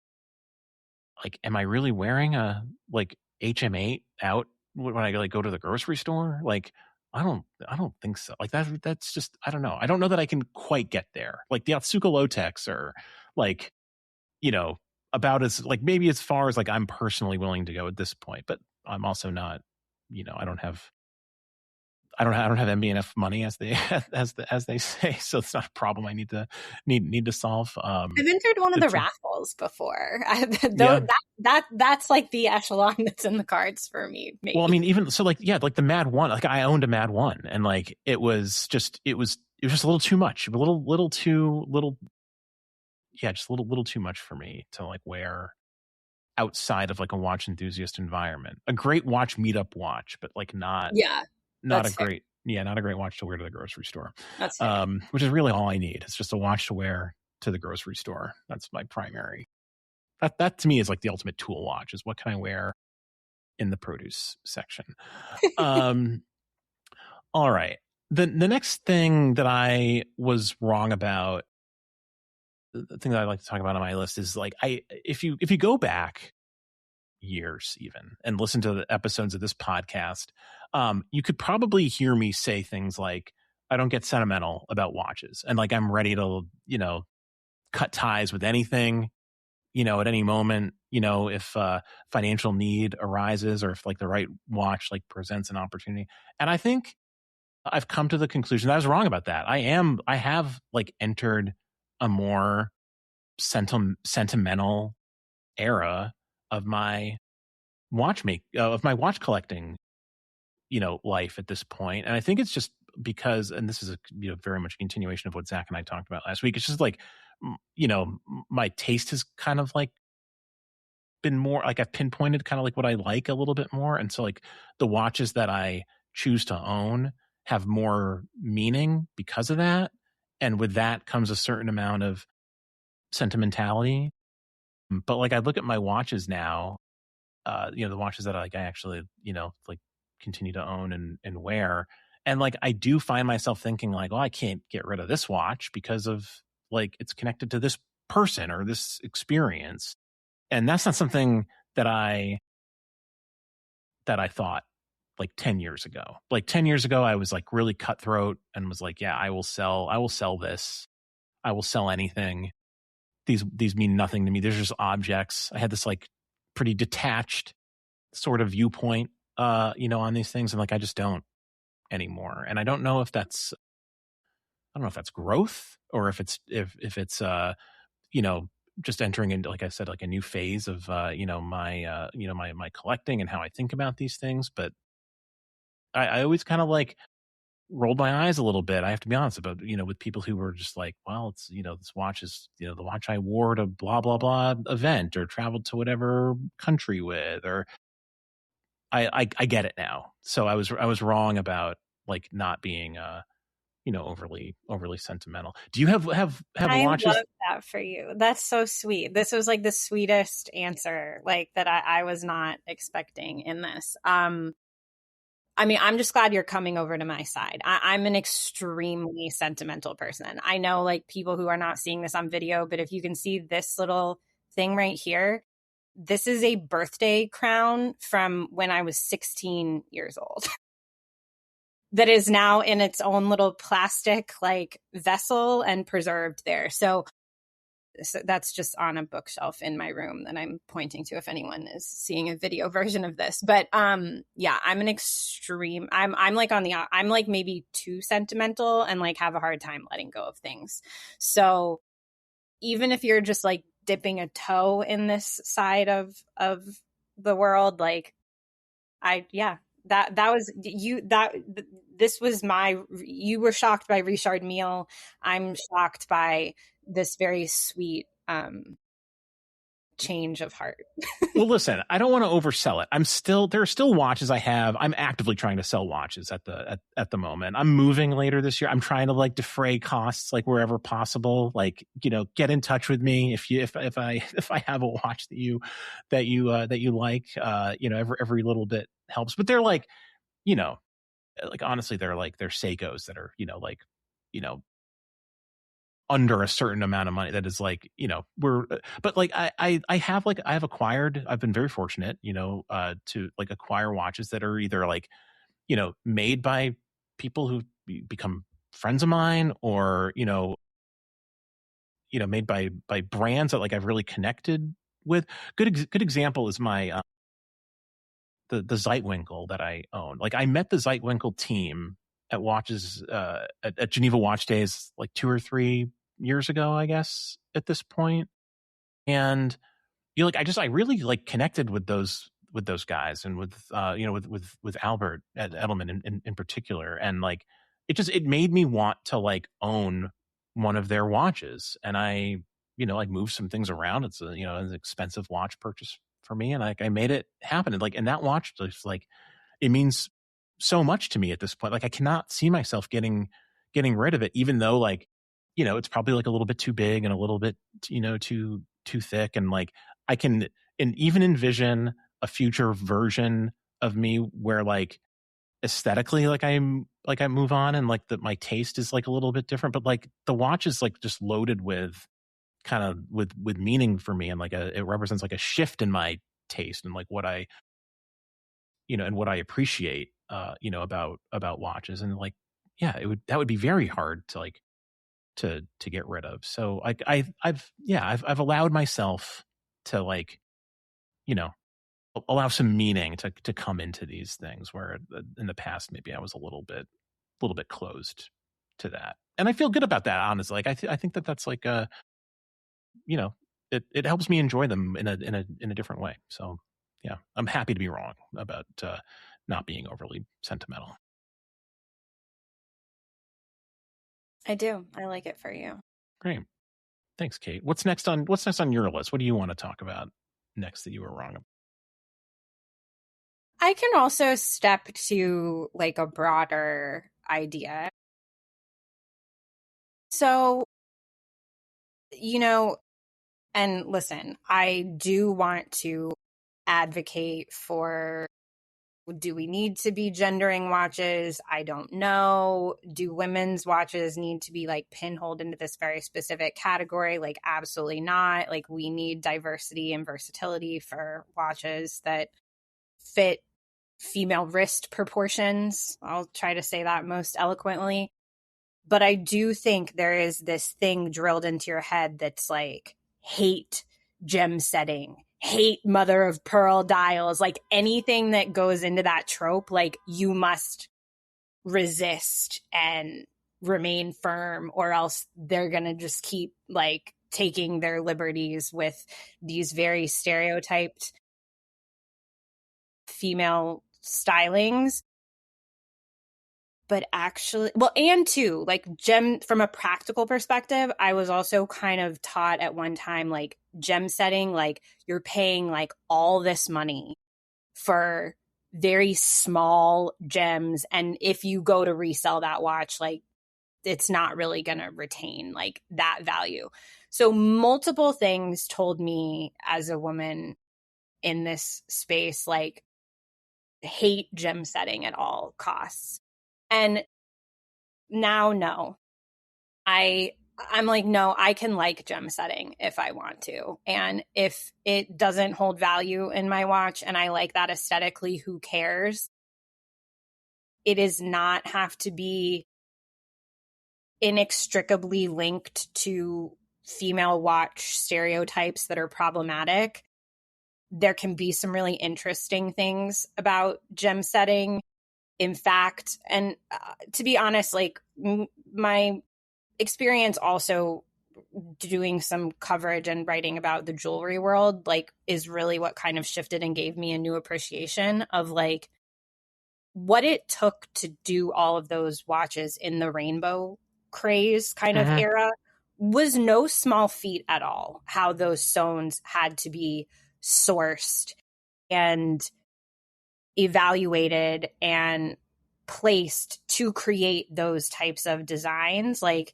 like, am I really wearing a like HM8 out when I like go to the grocery store? Like, I don't think so. Like that's just, I don't know. I don't know that I can quite get there. Like the Otsuka Low-Techs are like, about as like maybe as far as like I'm personally willing to go at this point, but I'm also not, I don't have MB&F money, as they as they say, so it's not a problem I need to solve. I've entered one of the raffles before. Yeah. That's like the echelon that's in the cards for me. Maybe. Well, I mean, even so, like like the Mad 1, like I owned a Mad 1, and like it was just a little too much, just a little too much for me to like wear outside of like a watch enthusiast environment. A great watch meetup watch, but like not a great watch to wear to the grocery store. That's fair. Which is really all I need. It's just a watch to wear to the grocery store. That's my primary. That to me is like the ultimate tool watch, is what can I wear in the produce section. All right. The next thing that I was wrong about, the thing that I'd like to talk about on my list is like, if you go back years even and listen to the episodes of this podcast, you could probably hear me say things like, I don't get sentimental about watches, and like I'm ready to cut ties with anything at any moment, if financial need arises, or if like the right watch like presents an opportunity. And I think I've come to the conclusion that I was wrong about that. I have like entered a more sentimental era of my watch collecting, life at this point. And I think it's just because, and this is very much a continuation of what Zach and I talked about last week. It's just like, my taste has kind of like been more like, I've pinpointed kind of like what I like a little bit more. And so like the watches that I choose to own have more meaning because of that. And with that comes a certain amount of sentimentality. But like I look at my watches now, the watches that I actually, like continue to own and wear. And like, I do find myself thinking like, well, I can't get rid of this watch because of like, it's connected to this person or this experience. And that's not something that I thought like 10 years ago. Like 10 years ago, I was like really cutthroat and was like, yeah, I will sell this. I will sell anything. These mean nothing to me. They're just objects. I had this like pretty detached sort of viewpoint, on these things. And like, I just don't anymore. And I don't know if that's growth, or if it's, just entering into, like I said, like a new phase of, my collecting and how I think about these things. But I always kind of like rolled my eyes a little bit, I have to be honest, about, with people who were just like, well, it's, this watch is, the watch I wore to blah, blah, blah event, or traveled to whatever country with, or, I get it now. So I was wrong about like not being overly sentimental. Do you have I watches? love that for you. That's so sweet. This was like the sweetest answer, like that I was not expecting in this. I mean, I'm just glad you're coming over to my side. I'm an extremely sentimental person. I know like people who are not seeing this on video, but if you can see this little thing right here, this is a birthday crown from when I was 16 years old that is now in its own little plastic like vessel and preserved there. So that's just on a bookshelf in my room that I'm pointing to if anyone is seeing a video version of this. But yeah, I'm like I'm like maybe too sentimental and like have a hard time letting go of things. So even if you're just like dipping a toe in this side of the world, like that was you, this was you were shocked by Richard Mille. I'm shocked by this very sweet change of heart. Well, listen, I don't want to oversell it. There are still watches I have. I'm actively trying to sell watches at the moment. I'm moving later this year. I'm trying to like defray costs like wherever possible. Like, get in touch with me if I have a watch that you like. Every little bit helps. But they're like, honestly, they're Seikos that are under a certain amount of money that is like, but like I've been very fortunate, to like acquire watches that are either like, made by people who become friends of mine or, made by brands that like I've really connected with. Good example is my, the Zeitwinkel that I own. Like I met the Zeitwinkel team at watches, at Geneva Watch Days, like 2 or 3 years ago, I guess, at this point. And I really like connected with those guys and with with Albert at Edelman in particular. And like it made me want to like own one of their watches. And I like moved some things around. It's an expensive watch purchase for me, and like I made it happen. And that watch just like it means so much to me at this point. Like I cannot see myself getting rid of it, even though like it's probably like a little bit too big and a little bit too thick. And like I can even envision a future version of me where like aesthetically like I move on and like that my taste is like a little bit different, but like the watch is like just loaded with kind of with meaning for me, and like it represents like a shift in my taste and like what I and what I appreciate about watches. And like that would be very hard to like to get rid of. So like I've allowed myself to like allow some meaning to come into these things where in the past maybe I was a little bit closed to that. And I feel good about that, honestly. Like I think that's like it helps me enjoy them in a different way. So yeah, I'm happy to be wrong about not being overly sentimental. I do. I like it for you. Great. Thanks, Kate. What's next on your list? What do you want to talk about next that you were wrong about? I can also step to like a broader idea. So, and listen, I do want to advocate for, do we need to be gendering watches? I don't know. Do women's watches need to be like pinholed into this very specific category? Like, absolutely not. Like, we need diversity and versatility for watches that fit female wrist proportions. I'll try to say that most eloquently. But I do think there is this thing drilled into your head that's like, hate gem setting, hate mother of pearl dials, like anything that goes into that trope, like you must resist and remain firm, or else they're going to just keep like taking their liberties with these very stereotyped female stylings. But actually, well, and too, like gem, from a practical perspective, I was also kind of taught at one time, like gem setting, like you're paying like all this money for very small gems. And if you go to resell that watch, like it's not really going to retain like that value. So multiple things told me as a woman in this space, like hate gem setting at all costs. And now, no, I'm like, no, I can like gem setting if I want to. And if it doesn't hold value in my watch and I like that aesthetically, who cares? It does not have to be inextricably linked to female watch stereotypes that are problematic. There can be some really interesting things about gem setting. In fact, and to be honest, like my experience also doing some coverage and writing about the jewelry world, like, is really what kind of shifted and gave me a new appreciation of like what it took to do all of those watches in the rainbow craze kind of era was no small feat at all. How those stones had to be sourced and evaluated and placed to create those types of designs. Like,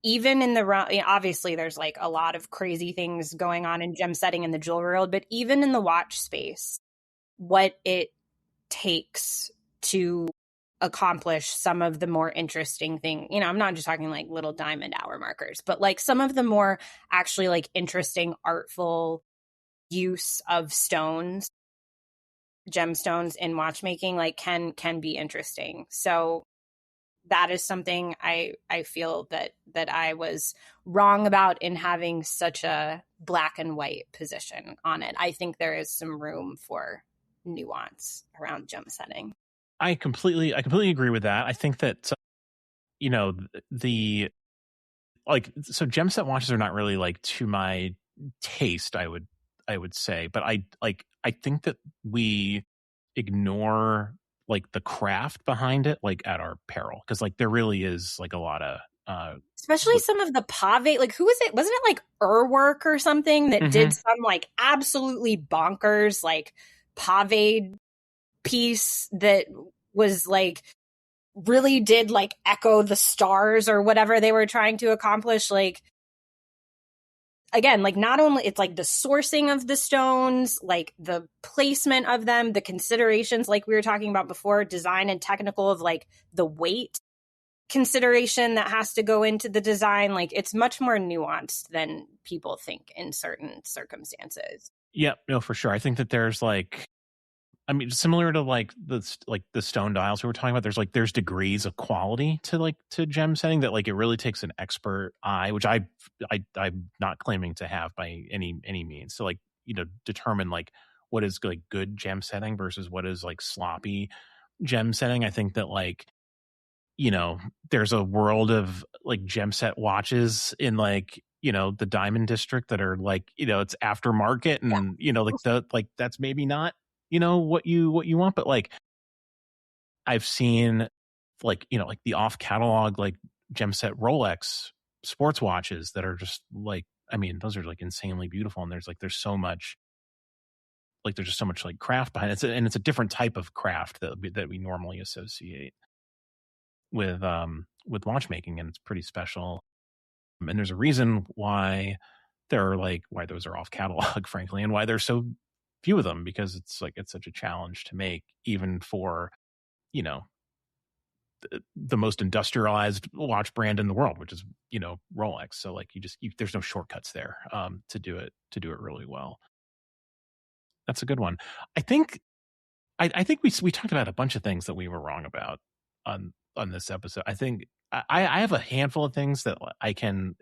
even in the obviously there's like a lot of crazy things going on in gem setting in the jewelry world, but even in the watch space, what it takes to accomplish some of the more interesting thing, I'm not just talking like little diamond hour markers, but like some of the more actually like interesting, artful use of stones, gemstones in watchmaking, like can be interesting. So that is something I feel that I was wrong about in having such a black and white position on it. I think there is some room for nuance around gem setting. I completely agree with that. I think that the so gem set watches are not really like to my taste, I would say, but I think that we ignore like the craft behind it, like at our peril, because like there really is like a lot of especially some of the pave, like who was it? Wasn't it like Urwork or something that did some like absolutely bonkers like pave piece that was like really did like echo the stars or whatever they were trying to accomplish. Like, again, like not only it's like the sourcing of the stones, like the placement of them, the considerations like we were talking about before, design and technical of like the weight consideration that has to go into the design. Like it's much more nuanced than people think in certain circumstances. Yeah, no, for sure. I think that there's like, I mean, similar to like the stone dials we were talking about, there's degrees of quality to gem setting that like it really takes an expert eye, which I'm not claiming to have by any means. So like, determine like what is like good gem setting versus what is like sloppy gem setting. I think that like, there's a world of like gem set watches in like, the diamond district that are like, it's aftermarket and, like that's maybe not, what you want, but like I've seen like, like the off catalog, like gem set Rolex sports watches that are just like, I mean, those are like insanely beautiful. And there's so much, like, there's just so much like craft behind it. And it's a different type of craft that we normally associate with watchmaking. And it's pretty special. And there's a reason why why those are off catalog, frankly, and why there's so few of them, because it's such a challenge to make, even for, the most industrialized watch brand in the world, which is, Rolex. So like there's no shortcuts there, to do it really well. That's a good one. I think we talked about a bunch of things that we were wrong about on this episode. I think I have a handful of things that I can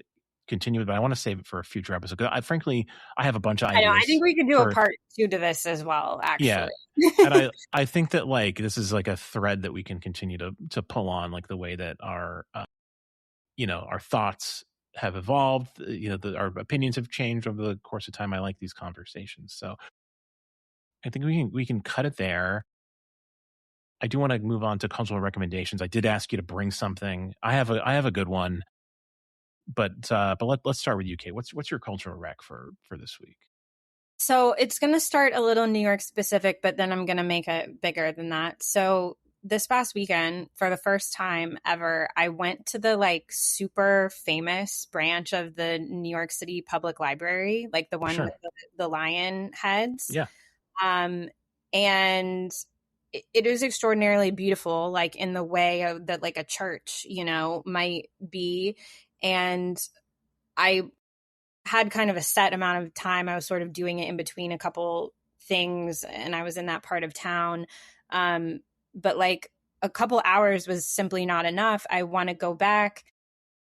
continue with, but I want to save it for a future episode. Frankly, I have a bunch of ideas. I think we could do a part 2 to this as well, actually. Yeah. And I think that like this is like a thread that we can continue to pull on, like the way that our our thoughts have evolved, our opinions have changed over the course of time. I like these conversations. So I think we can cut it there. I do want to move on to cultural recommendations. I did ask you to bring something. I have a good one. But let's start with you, Kate. What's your cultural rec for this week? So it's going to start a little New York specific, but then I'm going to make it bigger than that. So this past weekend, for the first time ever, I went to the like super famous branch of the New York City Public Library, like the one Sure. with the lion heads. Yeah. And it is extraordinarily beautiful, like in the way of that, like a church, might be. And I had kind of a set amount of time. I was sort of doing it in between a couple things, and I was in that part of town. But like a couple hours was simply not enough. I want to go back.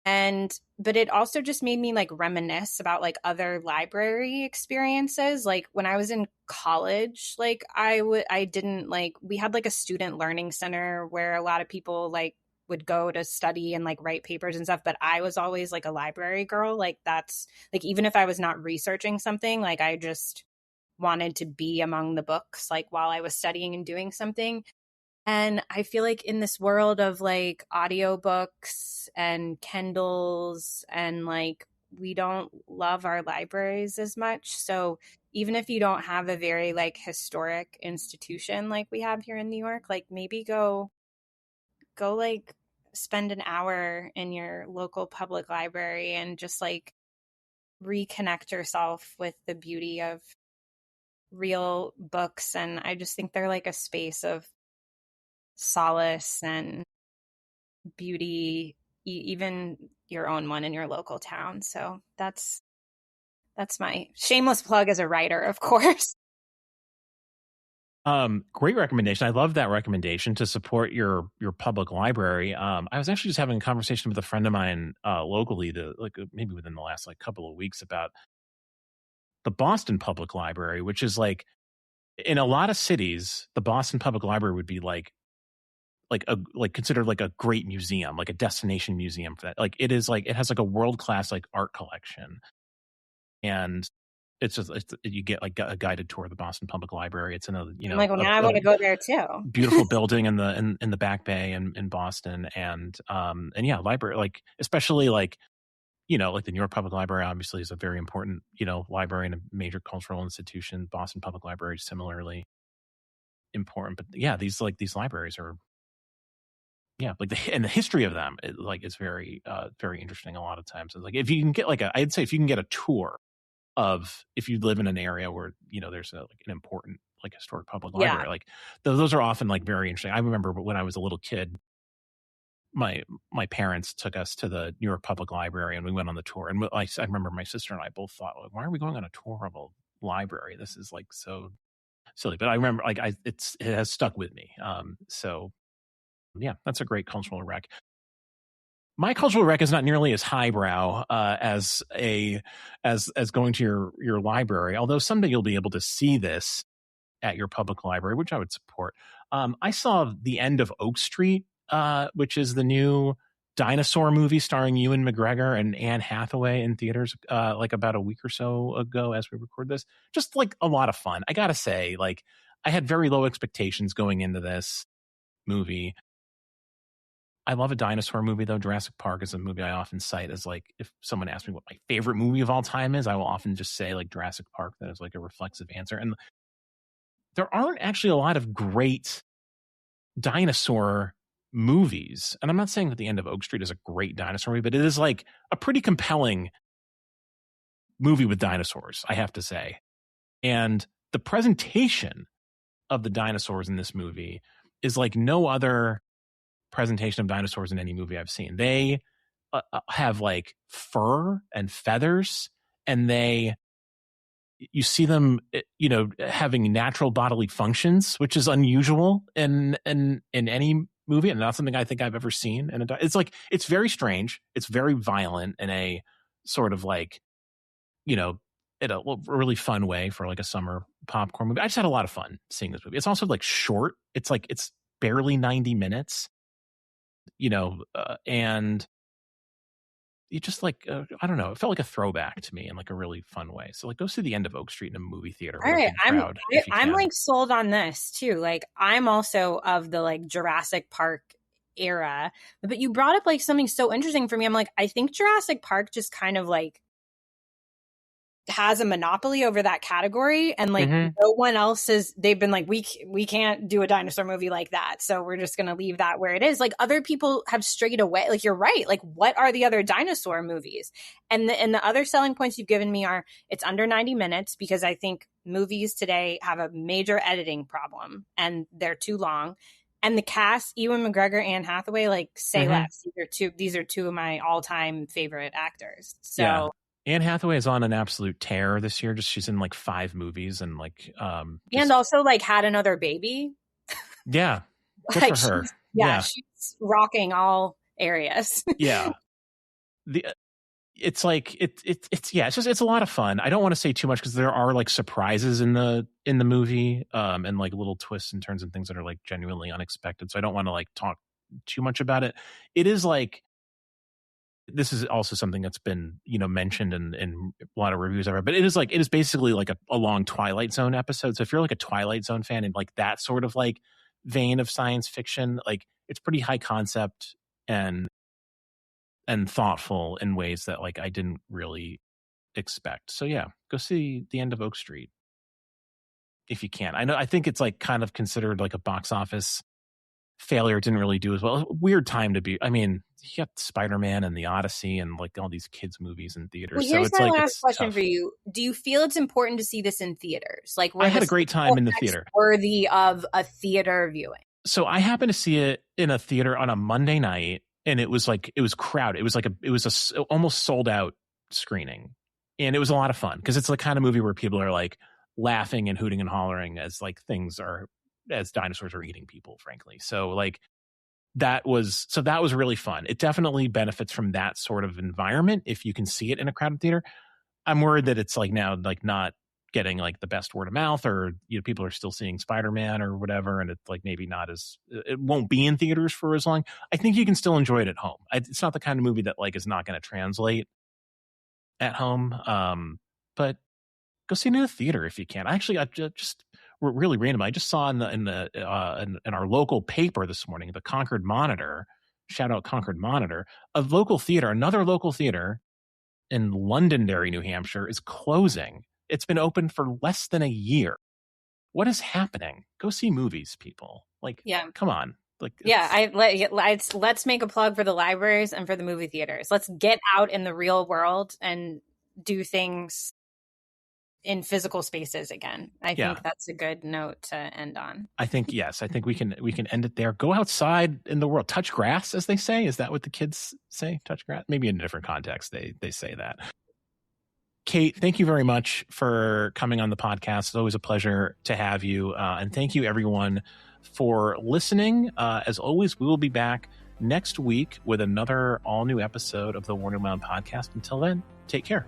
But it also just made me like reminisce about like other library experiences. Like when I was in college, like I didn't like, we had like a student learning center where a lot of people like would go to study and like write papers and stuff, but I was always like a library girl. Like that's like, even if I was not researching something, like I just wanted to be among the books like while I was studying and doing something. And I feel like in this world of like audiobooks and Kindles and like we don't love our libraries as much. So even if you don't have a very like historic institution like we have here in New York, like maybe go like spend an hour in your local public library and just like reconnect yourself with the beauty of real books. And I just think they're like a space of solace and beauty, even your own one in your local town. So that's my shameless plug as a writer, of course. Great recommendation. I love that recommendation to support your public library. I was actually just having a conversation with a friend of mine locally, maybe within the last like couple of weeks, about the Boston Public Library, which is like in a lot of cities, the Boston Public Library would be like considered like a great museum, like a destination museum for that. Like it is like it has like a world class like art collection, and you get like a guided tour of the Boston Public Library. It's another I'm like, well, now I want to go there too. Beautiful building in the Back Bay in Boston, and yeah, library, like especially like like the New York Public Library obviously is a very important library and a major cultural institution. Boston Public Library is similarly important, but yeah, these libraries are like and the history of them is very very interesting. A lot of times, it's like if you can get I'd say if you can get a tour of, if you live in an area where there's an important like historic public library, like those are often like very interesting. I remember when I was a little kid, my parents took us to the New York Public Library and we went on the tour, and I remember my sister and I both thought, like, why are we going on a tour of a library? This is like so silly. But I remember like it has stuck with me. So yeah, that's a great cultural rec. My cultural rec is not nearly as highbrow as going to your library. Although someday you'll be able to see this at your public library, which I would support. I saw The End of Oak Street, which is the new dinosaur movie starring Ewan McGregor and Anne Hathaway in theaters like about a week or so ago as we record this. Just like a lot of fun. I gotta say, like I had very low expectations going into this movie. I love a dinosaur movie, though. Jurassic Park is a movie I often cite as like, if someone asks me what my favorite movie of all time is, I will often just say like Jurassic Park. That is like a reflexive answer. And there aren't actually a lot of great dinosaur movies. And I'm not saying that The End of Oak Street is a great dinosaur movie, but it is like a pretty compelling movie with dinosaurs, I have to say. And the presentation of the dinosaurs in this movie is like no other presentation of dinosaurs in any movie I've seen. They have like fur and feathers, and you see them, having natural bodily functions, which is unusual in any movie, and not something I think I've ever seen. And it's very strange. It's very violent in a sort of like, in a really fun way for like a summer popcorn movie. I just had a lot of fun seeing this movie. It's also like short. It's like it's barely 90 minutes. And you just like, I don't know, it felt like a throwback to me in like a really fun way. So like go see The End of Oak Street in a movie theater. All right. I'm like sold on this too. Like I'm also of the like Jurassic Park era, but you brought up like something so interesting for me. I'm like, I think Jurassic Park just kind of like has a monopoly over that category, and like no one else they've been like, we can't do a dinosaur movie like that, so we're just going to leave that where it is. Like other people have strayed away. Like you're right. Like what are the other dinosaur movies? And the other selling points you've given me are it's under 90 minutes, because I think movies today have a major editing problem and they're too long. And the cast, Ewan McGregor, Anne Hathaway, like say less. These are two of my all-time favorite actors. So yeah. Anne Hathaway is on an absolute tear this year. She's in like 5 movies and like and also like had another baby. Yeah. Good like for her. She's rocking all areas. Yeah. It's like it's a lot of fun. I don't want to say too much because there are like surprises in the movie, and like little twists and turns and things that are like genuinely unexpected. So I don't want to like talk too much about it. It is like, this is also something that's been, mentioned in a lot of reviews ever, but it is basically like a long Twilight Zone episode. So if you're like a Twilight Zone fan and like that sort of like vein of science fiction, like it's pretty high concept and thoughtful in ways that like I didn't really expect. So yeah, go see The End of Oak Street if you can. I think it's like kind of considered like a box office failure. It didn't really do as well. Weird time to be. I mean, you got Spider-Man and the Odyssey and like all these kids movies in theaters. Well, here's so it's my like, last question for you. Do you feel it's important to see this in theaters? Like I had a great time in the theater. Worthy of a theater viewing. So I happened to see it in a theater on a Monday night, and it was crowded. It was a almost sold out screening, and it was a lot of fun because it's the kind of movie where people are like laughing and hooting and hollering as like as dinosaurs are eating people, frankly. So like that was really fun. It definitely benefits from that sort of environment if you can see it in a crowded theater. I'm worried that it's like now like not getting like the best word of mouth, or people are still seeing Spider-Man or whatever, and it's like maybe not it won't be in theaters for as long. I think you can still enjoy it at home. It's not the kind of movie that like is not going to translate at home, but go see it in a theater if you can. I just really random. I just saw in our local paper this morning, the Concord Monitor, shout out Concord Monitor, another local theater in Londonderry, New Hampshire is closing. It's been open for less than a year. What is happening? Go see movies, people. Like, come on. Like, let's make a plug for the libraries and for the movie theaters. Let's get out in the real world and do things in physical spaces again. I think that's a good note to end on. I think we can end it there. Go outside in the world. Touch grass, as they say. Is that what the kids say? Touch grass? Maybe in a different context they say that. Cait, thank you very much for coming on the podcast. It's always a pleasure to have you. And thank you, everyone, for listening. As always, we will be back next week with another all-new episode of the Warner Mound podcast. Until then, take care.